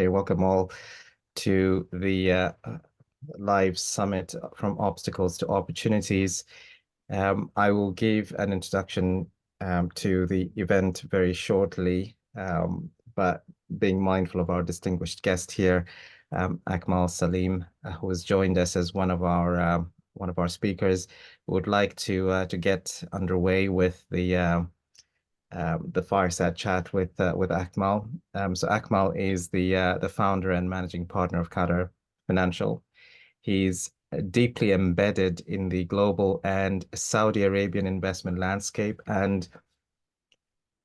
Okay, welcome all to the live summit from obstacles to opportunities. I will give an introduction to the event very shortly, but being mindful of our distinguished guest here, Akmal Saleem, who has joined us as one of our speakers, would like to get underway with the fireside chat with Akmal. So Akmal is the founder and managing partner of Qadr Financial. He's deeply embedded in the global and Saudi Arabian investment landscape and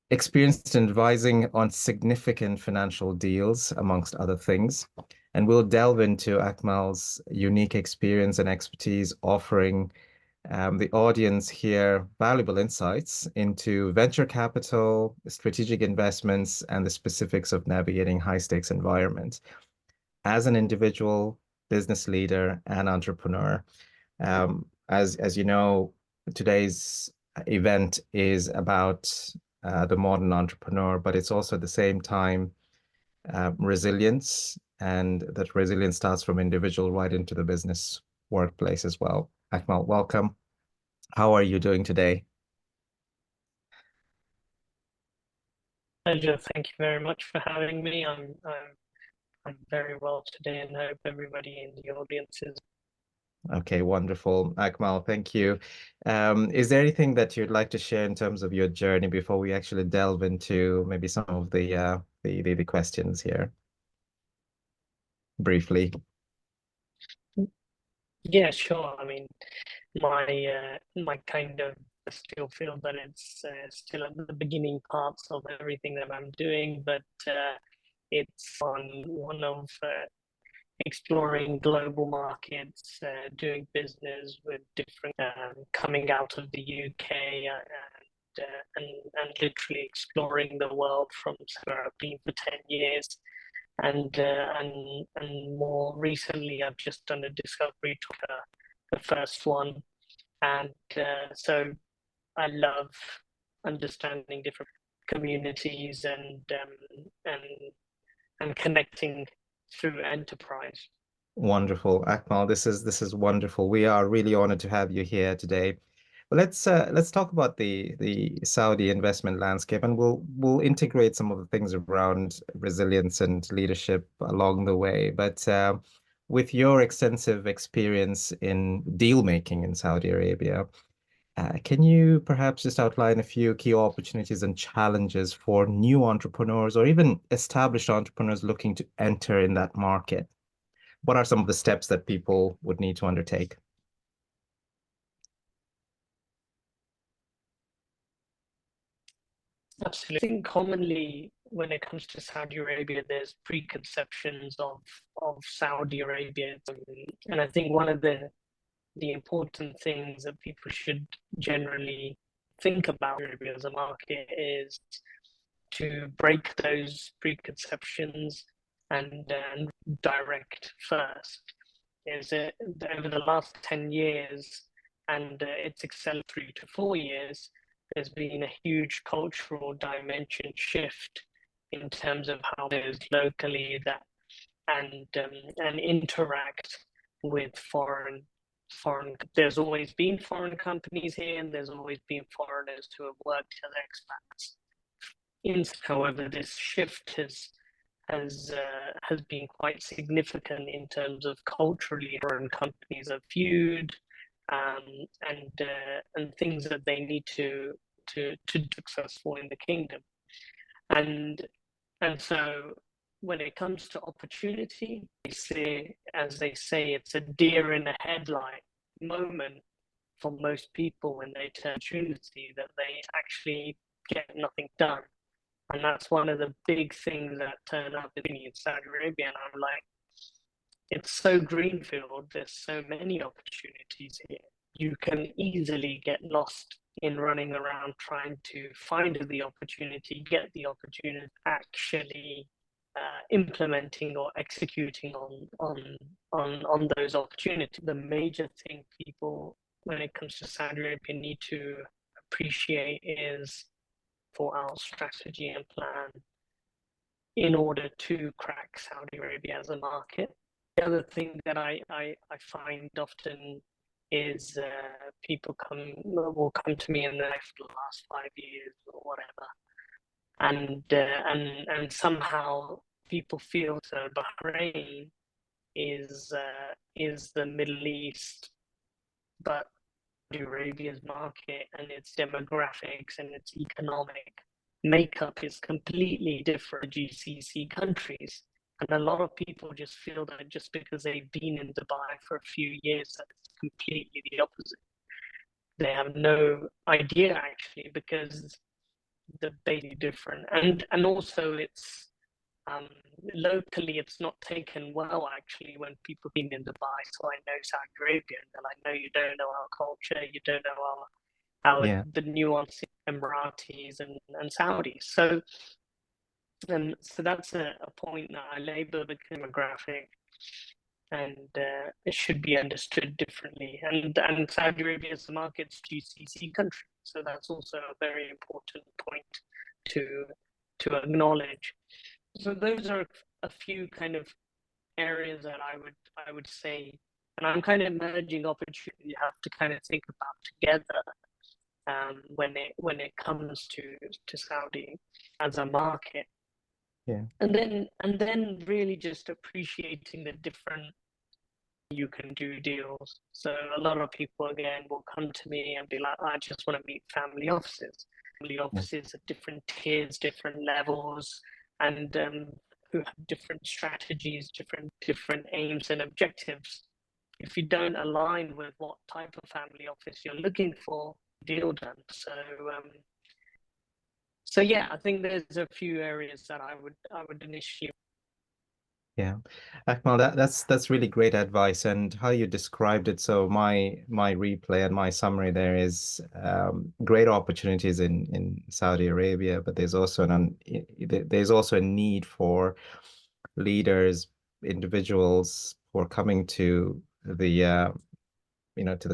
experienced in advising on significant financial deals, amongst other things. And we'll delve into Akmal's unique experience and expertise, offering the audience here valuable insights into venture capital, strategic investments, and the specifics of navigating high-stakes environments. As an individual, business leader, and entrepreneur, as you know, today's event is about the modern entrepreneur, but it's also at the same time resilience, and that resilience starts from individual right into the business workplace as well. Akmal, welcome. How are you doing today? Pleasure. Thank you very much for having me. I'm very well today, and hope everybody in the audience is. Okay, wonderful. Akmal, thank you. Is there anything that you'd like to share in terms of your journey before we actually delve into maybe some of the questions here briefly? Yeah, sure. I mean, my kind of still feel that it's still at the beginning parts of everything that I'm doing, but it's on one of exploring global markets, doing business with different, coming out of the UK and literally exploring the world from where I've been for 10 years. And more recently, I've just done a discovery tour, the first one, and so I love understanding different communities and and connecting through enterprise. Wonderful, Akmal. This is wonderful. We are really honored to have you here today. Well, let's talk about the Saudi investment landscape, and we'll integrate some of the things around resilience and leadership along the way. But with your extensive experience in deal making in Saudi Arabia, can you perhaps just outline a few key opportunities and challenges for new entrepreneurs or even established entrepreneurs looking to enter in that market? What are some of the steps that people would need to undertake? Absolutely. I think commonly when it comes to Saudi Arabia, there's preconceptions of Saudi Arabia, and I think one of the important things that people should generally think about Arabia as a market is to break those preconceptions and direct first. Is it over the last 10 years and it's accelerated 3 to 4 years, there's been a huge cultural dimension shift in terms of how there's locally that and interact with foreign. There's always been foreign companies here, and there's always been foreigners who have worked as expats. However, this shift has been quite significant in terms of culturally foreign companies are viewed, um, and things that they need to be successful in the kingdom. And and so when it comes to opportunity, as they say, it's a deer in a headlight moment for most people when they turn opportunity that they actually get nothing done. And that's one of the big things that turn up in Saudi Arabia. And I'm like, it's so greenfield, there's so many opportunities here. You can easily get lost in running around trying to find the opportunity, get the opportunity, actually implementing or executing on those opportunities. The major thing people, when it comes to Saudi Arabia, need to appreciate is for our strategy and plan. in order to crack Saudi Arabia as a market. The other thing that I find often is people will come to me in the last 5 years or whatever, and somehow people feel so Bahrain is the Middle East, but Saudi Arabia's market and its demographics and its economic makeup is completely different to GCC countries. And a lot of people just feel that just because they've been in Dubai for a few years, that it's completely the opposite. They have no idea actually, because the base different, and also it's um, locally it's not taken well actually when people been in Dubai. So I know Saudi Arabia, and I know you don't know our culture, you don't know our Yeah. the nuance in Emiratis and Saudis. So that's a point that I label the demographic, and it should be understood differently. And Saudi Arabia is the market's GCC country, so that's also a very important point to to acknowledge. So those are a few kind of areas that I would say, and I'm kind of merging opportunity you have to kind of think about together when it comes to Saudi as a market, Yeah. and then really just appreciating the different you can do deals. So a lot of people again will come to me and be like, I just want to meet family offices. Family Yeah. offices at different tiers, different levels, and who have different strategies, different aims and objectives. If you don't align with what type of family office you're looking for, deal done. So yeah, I think there's a few areas that I would initially. Yeah. Akmal, that's really great advice. And how you described it. So my replay and my summary there is great opportunities in Saudi Arabia, but there's also a need for leaders, individuals who are coming to the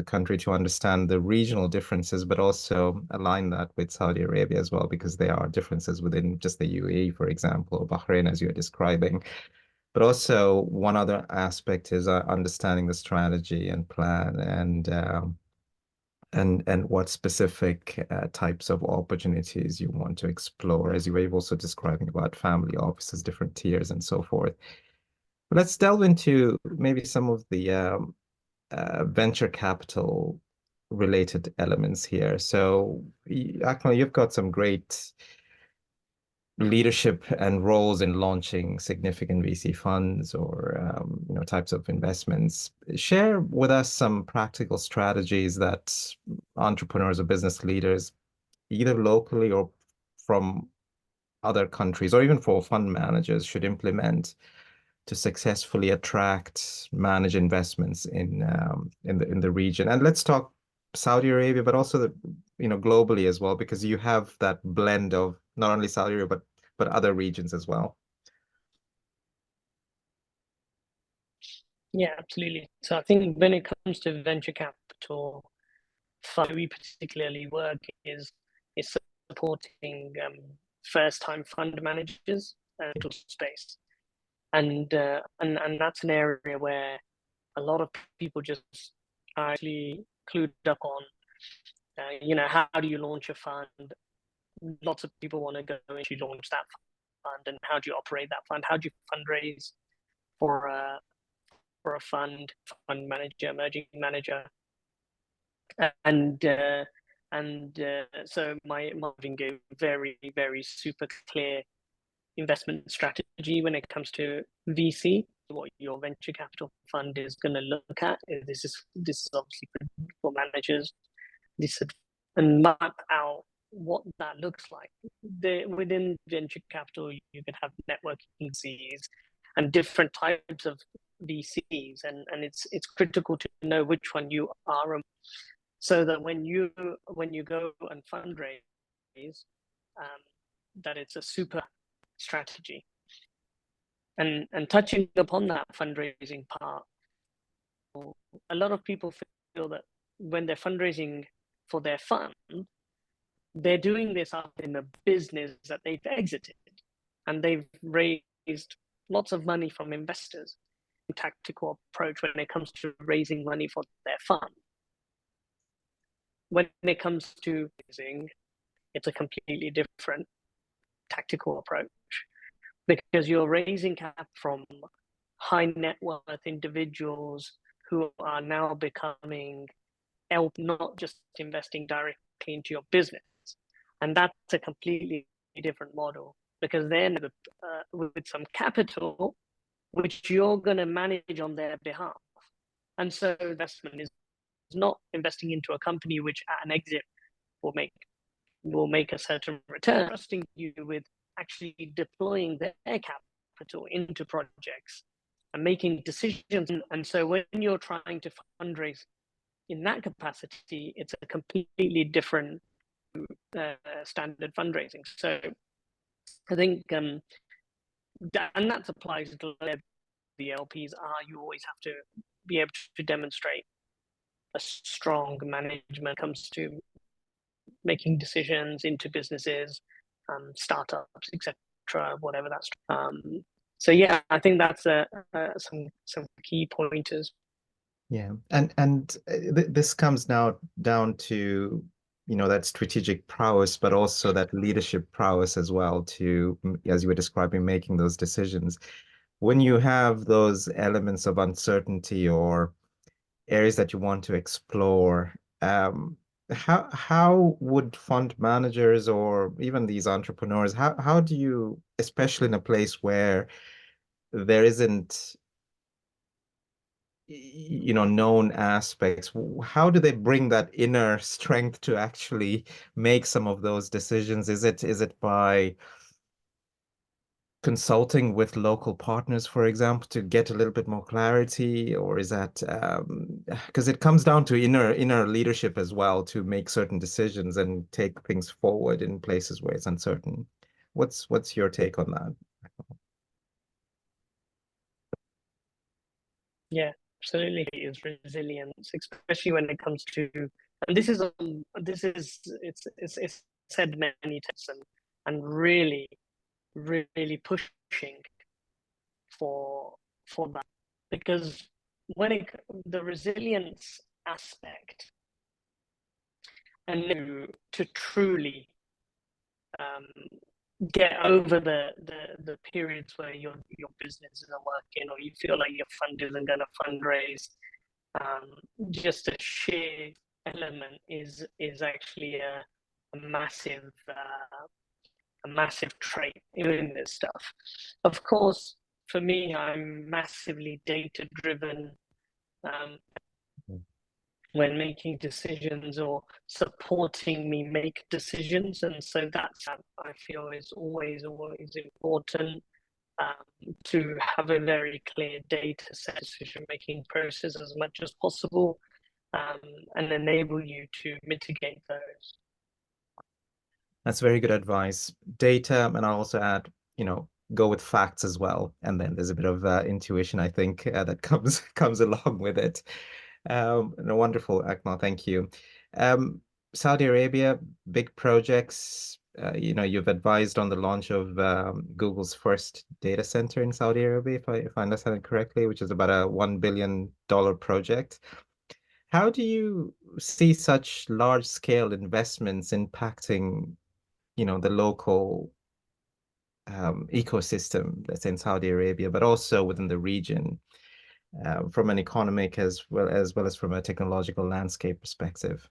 country to understand the regional differences, but also align that with Saudi Arabia as well, because there are differences within just the UAE, for example, or Bahrain, as you're describing. But also, one other aspect is understanding the strategy and plan, and what specific types of opportunities you want to explore, as you were also describing about family offices, different tiers, and so forth. But let's delve into maybe some of the venture capital related elements here. So, Akmal, you've got some great leadership and roles in launching significant VC funds or types of investments. Share with us some practical strategies that entrepreneurs or business leaders, either locally or from other countries, or even for fund managers, should implement to successfully attract, manage investments in the region. And let's talk Saudi Arabia, but also globally as well, because you have that blend of not only Saudi Arabia but other regions as well. Yeah, absolutely. So I think when it comes to venture capital fund we particularly work is supporting first-time fund managers to space, and that's an area where a lot of people just are actually clued up on. How do you launch a fund? Lots of people want to go into launch that fund, and how do you operate that fund? How do you fundraise for a fund manager, emerging manager, and so my Marvin gave very super clear investment strategy when it comes to VC. What your venture capital fund is going to look at is this is obviously for managers. This and map out what that looks like. Within venture capital, you can have networking VCs and different types of VCs, and it's critical to know which one you are, so that when you go and fundraise, um, that it's a super strategy. And touching upon that fundraising part, a lot of people feel that when they're fundraising for their fund, they're doing this up in the business that they've exited. and they've raised lots of money from investors. Tactical approach when it comes to raising money for their fund. When it comes to raising, it's a completely different tactical approach because you're raising cap from high net worth individuals who are now becoming not just investing directly into your business. And that's a completely different model because then with some capital, which you're going to manage on their behalf. And so investment is not investing into a company which at an exit will make a certain return, trusting you with actually deploying their capital into projects and making decisions. And so when you're trying to fundraise in that capacity, it's a completely different standard fundraising. So I think, and that applies to the LPs you always have to be able to demonstrate a strong management comes to making decisions into businesses, startups, etc., whatever that's. So yeah, I think that's some key pointers. Yeah, and this comes now down to, that strategic prowess, but also that leadership prowess as well to, as you were describing, making those decisions. When you have those elements of uncertainty or areas that you want to explore, how would fund managers or even these entrepreneurs, how do you, especially in a place where there isn't known aspects, how do they bring that inner strength to actually make some of those decisions? Is it by consulting with local partners, for example, to get a little bit more clarity, or is that because it comes down to inner leadership as well to make certain decisions and take things forward in places where it's uncertain? What's your take on that? Yeah, absolutely, is resilience, especially when it comes to, and it's said many times, and really really pushing for that because the resilience aspect and to truly um, get over the periods where your business isn't working or you feel like your fund isn't going to fundraise. Just a sheer element is actually a massive trait in this stuff. Of course, for me, I'm massively data driven um, when making decisions or supporting me make decisions, and so that's I feel is always important to have a very clear data set decision making process as much as possible um, and enable you to mitigate those. That's very good advice. Data, and I'll also add, go with facts as well. And then there's a bit of intuition, I think, that comes comes along with it. No, wonderful, Akmal. Thank you. Um, Saudi Arabia, big projects. You've advised on the launch of Google's first data center in Saudi Arabia, if I understand it correctly, which is about a $1 billion project. How do you see such large-scale investments impacting the local ecosystem, let's say in Saudi Arabia, but also within the region, from an economic as well as from a technological landscape perspective?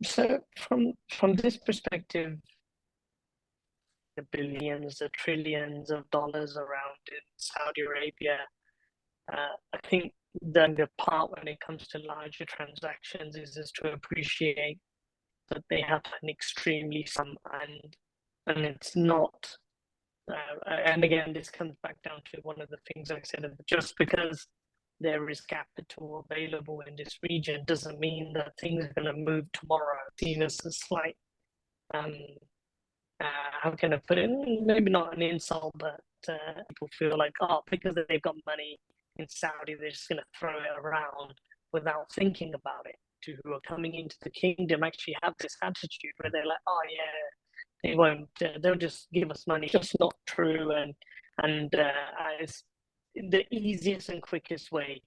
So from this perspective, the billions, the trillions of dollars around in Saudi Arabia, I think the part when it comes to larger transactions is just to appreciate that they happen extremely some and it's not. And again, this comes back down to one of the things I said. Just because there is capital available in this region doesn't mean that things are going to move tomorrow. Seen as a slight, um, how can I put it? Maybe not an insult, but people feel like, oh, because they've got money in Saudi, they're just going to throw it around without thinking about it to who are coming into the kingdom actually have this attitude where they're like, oh yeah, they won't, they'll just give us money. It's just not true, and it's the easiest and quickest way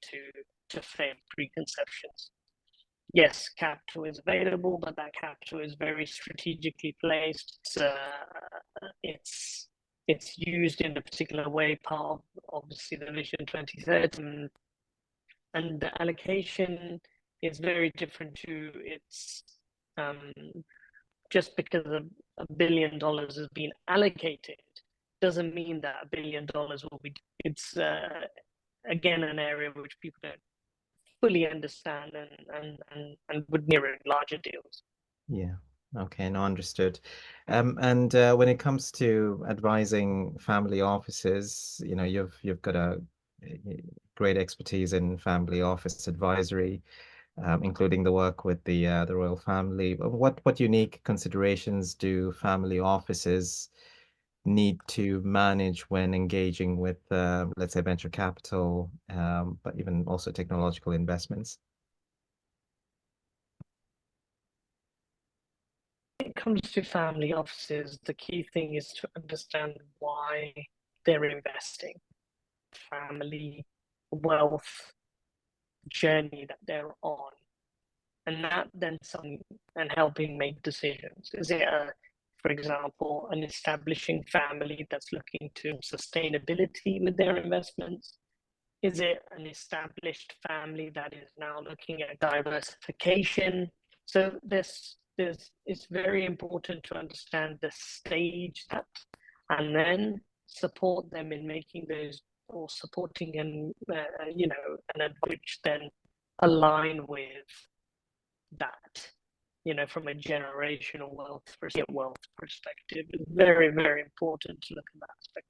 to fail preconceptions. Yes, capital is available, but that capital is very strategically placed. It's used in a particular way, part of obviously the Vision 2030, and the allocation is very different to its um, just because $1 billion has been allocated doesn't mean that $1 billion will be. It's again an area which people don't fully understand and would mirror in larger deals. Yeah. Okay, no, understood. And when it comes to advising family offices, you've got a great expertise in family office advisory, including the work with the royal family. What unique considerations do family offices need to manage when engaging with, let's say, venture capital, but even also technological investments? When it comes to family offices, the key thing is to understand why they're investing, family wealth journey that they're on, and that then some and helping make decisions. Is it for example, an establishing family that's looking to sustainability with their investments? Is it an established family that is now looking at diversification? So it's very important to understand the stage that, and then support them in making those, or supporting and an advice then align with that. From a generational wealth perspective, it's very, very important to look at that aspect.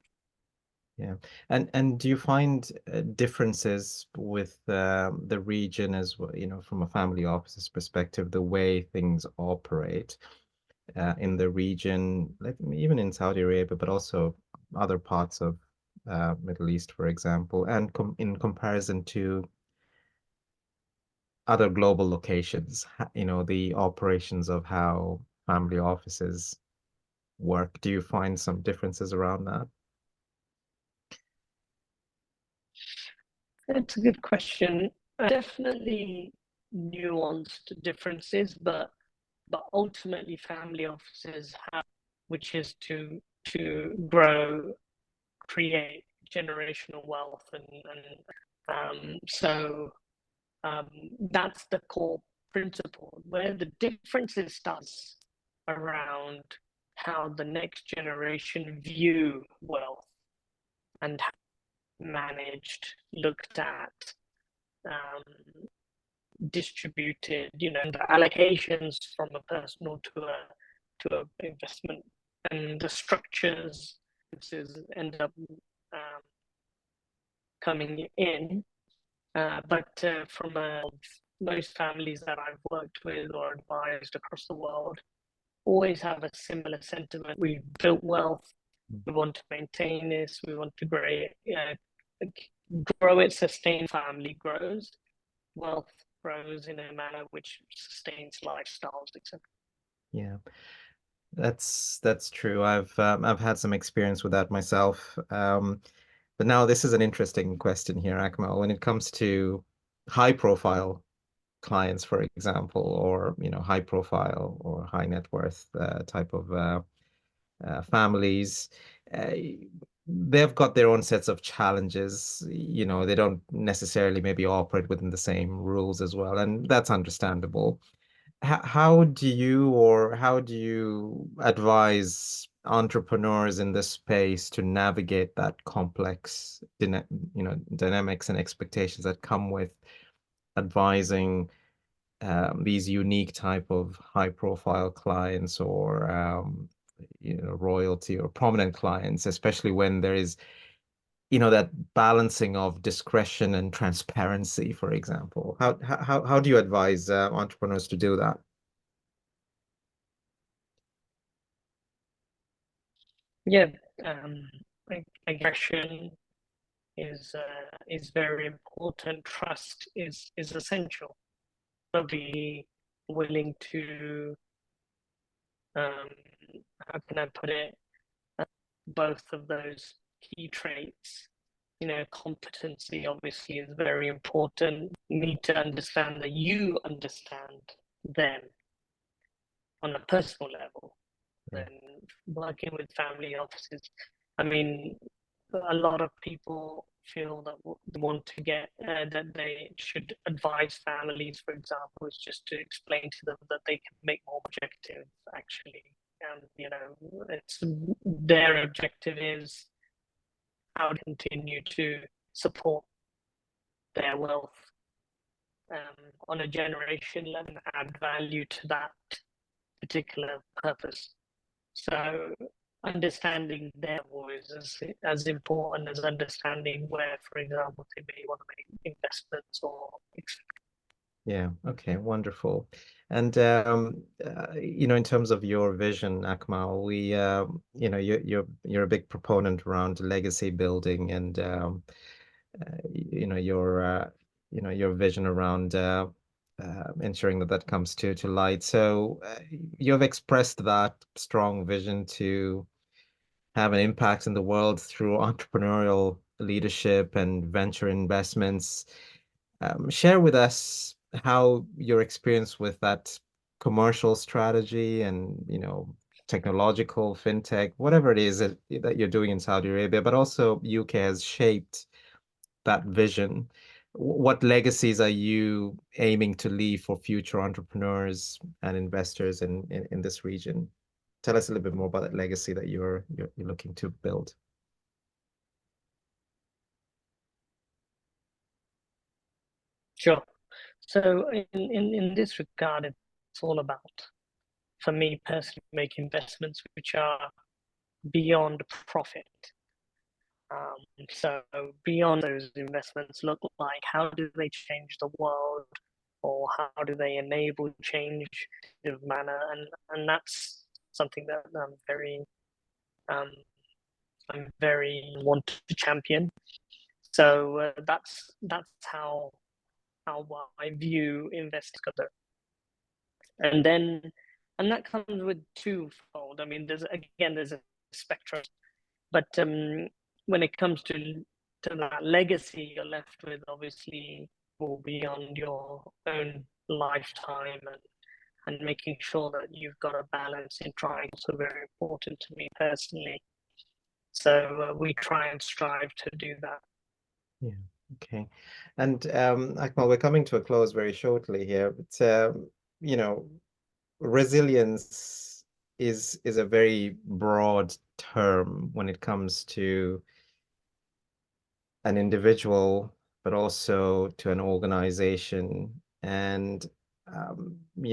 Yeah. And do you find differences with the region as well, from a family office's perspective, the way things operate in the region, like even in Saudi Arabia, but also other parts of Middle East, for example, and in comparison to other global locations, the operations of how family offices work. Do you find some differences around that? It's a good question. Definitely nuanced differences, but ultimately family offices have, which is to grow, create generational wealth, and that's the core principle. Where the differences starts around how the next generation view wealth and managed, looked at, um, distributed, the allocations from a personal to a investment, and the structures end up um, coming in. But from most families that I've worked with or advised across the world, always have a similar sentiment. We've built wealth. We want to maintain this. We want to grow it, sustain. Family grows, wealth grows in a manner which sustains lifestyles, etc. Yeah. That's true. I've had some experience with that myself. But now this is an interesting question here, Akmal. When it comes to high profile clients, for example, or high profile or high net worth type of families, uh, they've got their own sets of challenges. They don't necessarily maybe operate within the same rules as well, and that's understandable. How do you advise entrepreneurs in this space to navigate that complex, dynamics and expectations that come with advising these unique type of high profile clients or royalty or prominent clients, especially when there is that balancing of discretion and transparency, for example. How do you advise entrepreneurs to do that? Yeah, um, aggression is very important. Trust is essential. to be willing to, um, how can I put it, both of those key traits. Competency obviously is very important. You need to understand that you understand them on a personal level. Yeah. And working with family offices, I mean, a lot of people feel that they want to get that they should advise families, for example, is just to explain to them that they can make more objectives actually, and it's their objective is how to continue to support their wealth, on a generation level and add value to that particular purpose. So understanding their voice is as important as understanding where, for example, they may want to make investments or etc. Yeah. Okay. Wonderful. And in terms of your vision, Akmal, you're a big proponent around legacy building and your vision around ensuring that that comes to light. So you have expressed that strong vision to have an impact in the world through entrepreneurial leadership and venture investments. Share with us how your experience with that commercial strategy and, technological, fintech, whatever it is that you're doing in Saudi Arabia, but also UK has shaped that vision. What legacies are you aiming to leave for future entrepreneurs and investors in this region? Tell us a little bit more about that legacy that you're looking to build. Sure. So in this regard, it's all about, for me personally, make investments which are beyond profit. So beyond those investments look like, how do they change the world, or how do they enable change in a manner? And that's something that um, I'm very want to champion. So that's how I view investors. And then and that comes with twofold. I mean, there's a spectrum, but when it comes to that legacy, you're left with obviously will beyond your own lifetime, and making sure that you've got a balance in trying. So very important to me personally. So we try and strive to do that. Yeah. Okay. And Akmal, we're coming to a close very shortly here, but you know, resilience is a very broad term when it comes to an individual, but also to an organization. And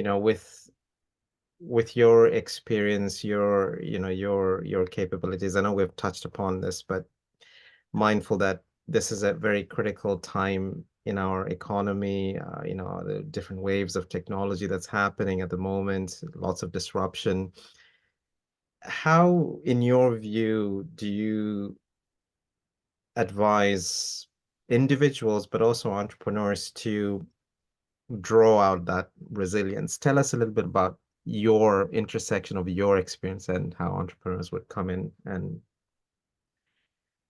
with your experience, your capabilities, I know we've touched upon this, but mindful that this is a very critical time in our economy, the different waves of technology that's happening at the moment, lots of disruption. How, in your view, do you advise individuals, but also entrepreneurs to draw out that resilience? Tell us a little bit about your intersection of your experience and how entrepreneurs would come in and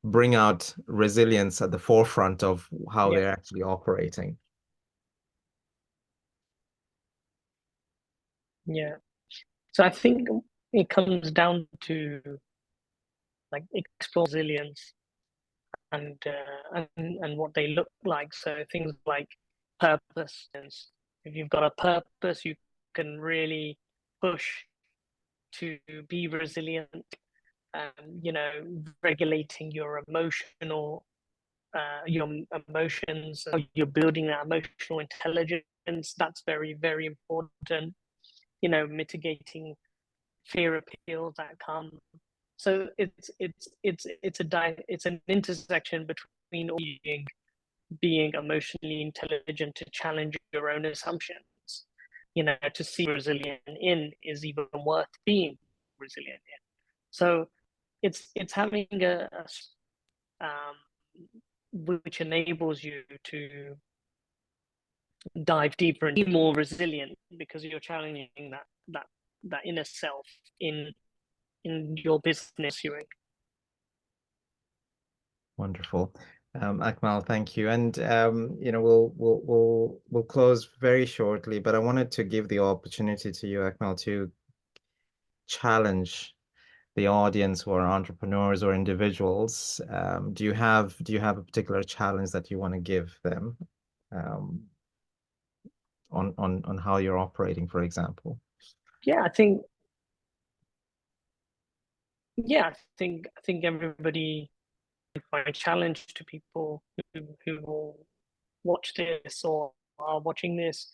bring out resilience at the forefront of how Yeah, they're actually operating. yeah. So I think it comes down to like explore resilience and what they look like. So things like purpose. If you've got a purpose, you can really push to be resilient. Regulating your emotions, you're building that emotional intelligence. That's very, very important. Mitigating fear appeals that come. So it's an intersection between being emotionally intelligent to challenge your own assumptions. To see resilient in is even worth being resilient in. So it's having um, which enables you to dive deeper and be more resilient because you're challenging that inner self in your business doing. Wonderful. Akmal, thank you. And we'll close very shortly, but I wanted to give the opportunity to you, Akmal, to challenge the audience who are entrepreneurs or individuals. Do you have a particular challenge that you want to give them um, on how you're operating, for example? Yeah, I think everybody, my challenge to people who will watch this or are watching this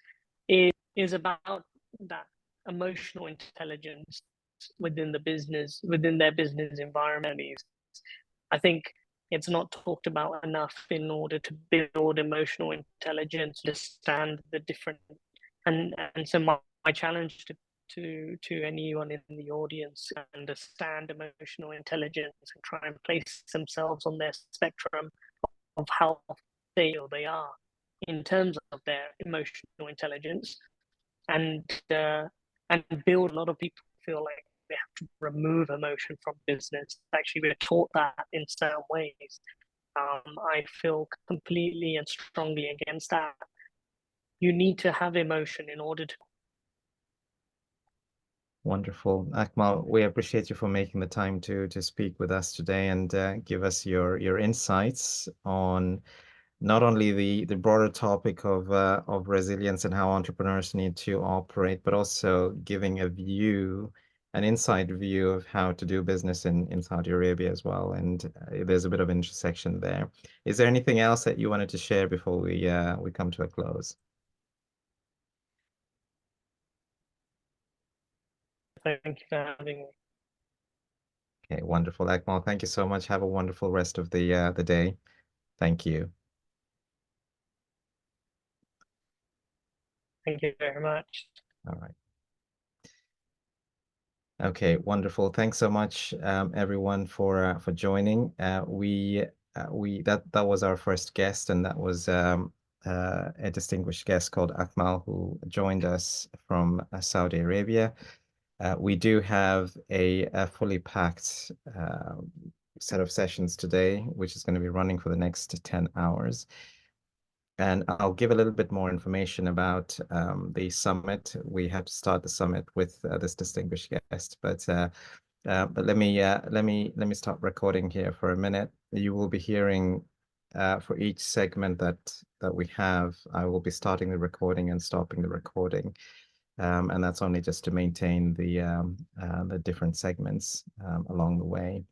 is about that emotional intelligence within the business, within their business environment. I think it's not talked about enough in order to build emotional intelligence, understand the different, and so my challenge to anyone in the audience, understand emotional intelligence and try and place themselves on their spectrum of how they are in terms of their emotional intelligence, and build. A lot of people feel like they have to remove emotion from business. Actually, we're taught that in certain ways. I feel completely and strongly against that. You need to have emotion in order to. Wonderful. Akmal, we appreciate you for making the time to speak with us today and give us your insights on not only the broader topic of resilience and how entrepreneurs need to operate, but also giving an inside view of how to do business in Saudi Arabia as well. And there's a bit of intersection there. Is there anything else that you wanted to share before we come to a close? Thank you for having me. Okay, wonderful, Akmal. Thank you so much. Have a wonderful rest of the day. Thank you. Thank you very much. All right. Okay, wonderful. Thanks so much, everyone, for joining. We that was our first guest, and that was a distinguished guest called Akmal, who joined us from Saudi Arabia. We do have a fully packed set of sessions today, which is going to be running for the next 10 hours. And I'll give a little bit more information about the summit. We had to start the summit with this distinguished guest, but let me start recording here for a minute. You will be hearing for each segment that we have. I will be starting the recording and stopping the recording, and that's only just to maintain the different segments along the way.